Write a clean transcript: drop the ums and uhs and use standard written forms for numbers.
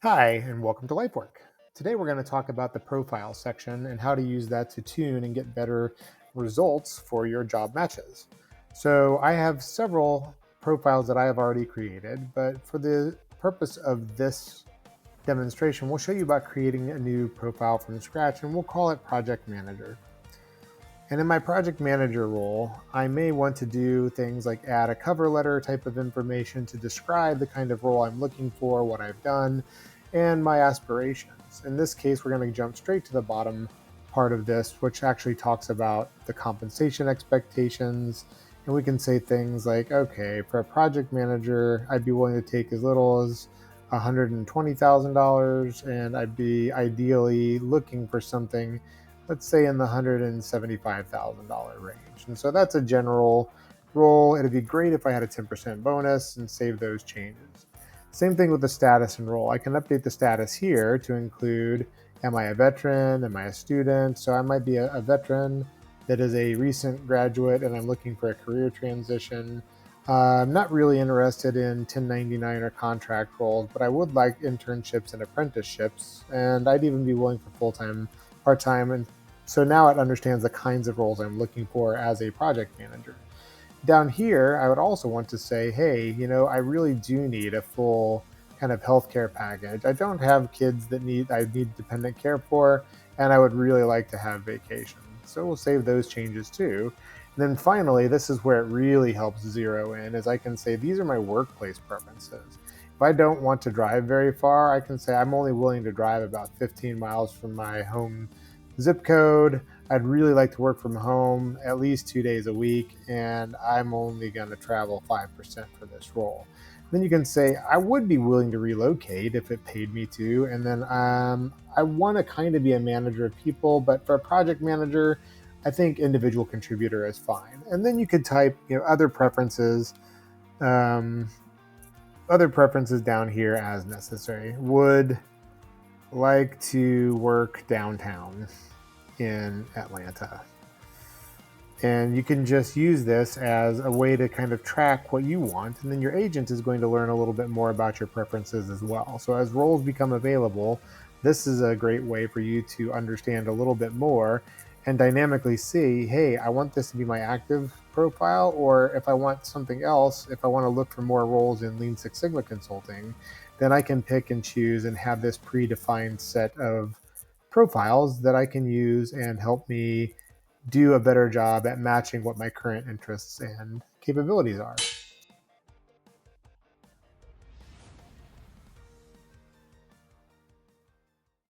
Hi, and welcome to Lifework. Today we're going to talk about the profile section and how to use that to tune and get better results for your job matches. So I have several profiles that I have already created, but for the purpose of this demonstration, we'll show you about creating a new profile from scratch, and we'll call it Project Manager. And in my project manager role, I may want to do things like add a cover letter type of information to describe the kind of role I'm looking for, what I've done, and my aspirations. In this case, we're going to jump straight to the bottom part of this, which actually talks about the compensation expectations. And we can say things like, okay, for a project manager, I'd be willing to take as little as $120,000, and I'd be ideally looking for something, let's say, in the $175,000 range. And so that's a general role. It'd be great if I had a 10% bonus and save those changes. Same thing with the status and role. I can update the status here to include, am I a veteran? Am I a student? So I might be a veteran that is a recent graduate and I'm looking for a career transition. I'm not really interested in 1099 or contract roles, but I would like internships and apprenticeships, and I'd even be willing for full-time, part-time. And so now it understands the kinds of roles I'm looking for as a project manager. Down here, I would also want to say, hey, I really do need a full kind of healthcare package. I don't have kids that I need dependent care for, and I would really like to have vacation. So we'll save those changes too. And then finally, this is where it really helps zero in, is I can say, these are my workplace preferences. If I don't want to drive very far, I can say I'm only willing to drive about 15 miles from my home zip code. I'd really like to work from home at least 2 days a week, and I'm only going to travel 5% for this role. Then you can say, I would be willing to relocate if it paid me to. And then I want to kind of be a manager of people, but for a project manager, I think individual contributor is fine. And then you could type, um, other preferences down here as necessary. Would like to work downtown in Atlanta. And you can just use this as a way to kind of track what you want. And then your agent is going to learn a little bit more about your preferences as well. So as roles become available, this is a great way for you to understand a little bit more and dynamically see, hey, I want this to be my active profile, or if I want something else, if I want to look for more roles in Lean Six Sigma consulting, then I can pick and choose and have this predefined set of profiles that I can use and help me do a better job at matching what my current interests and capabilities are.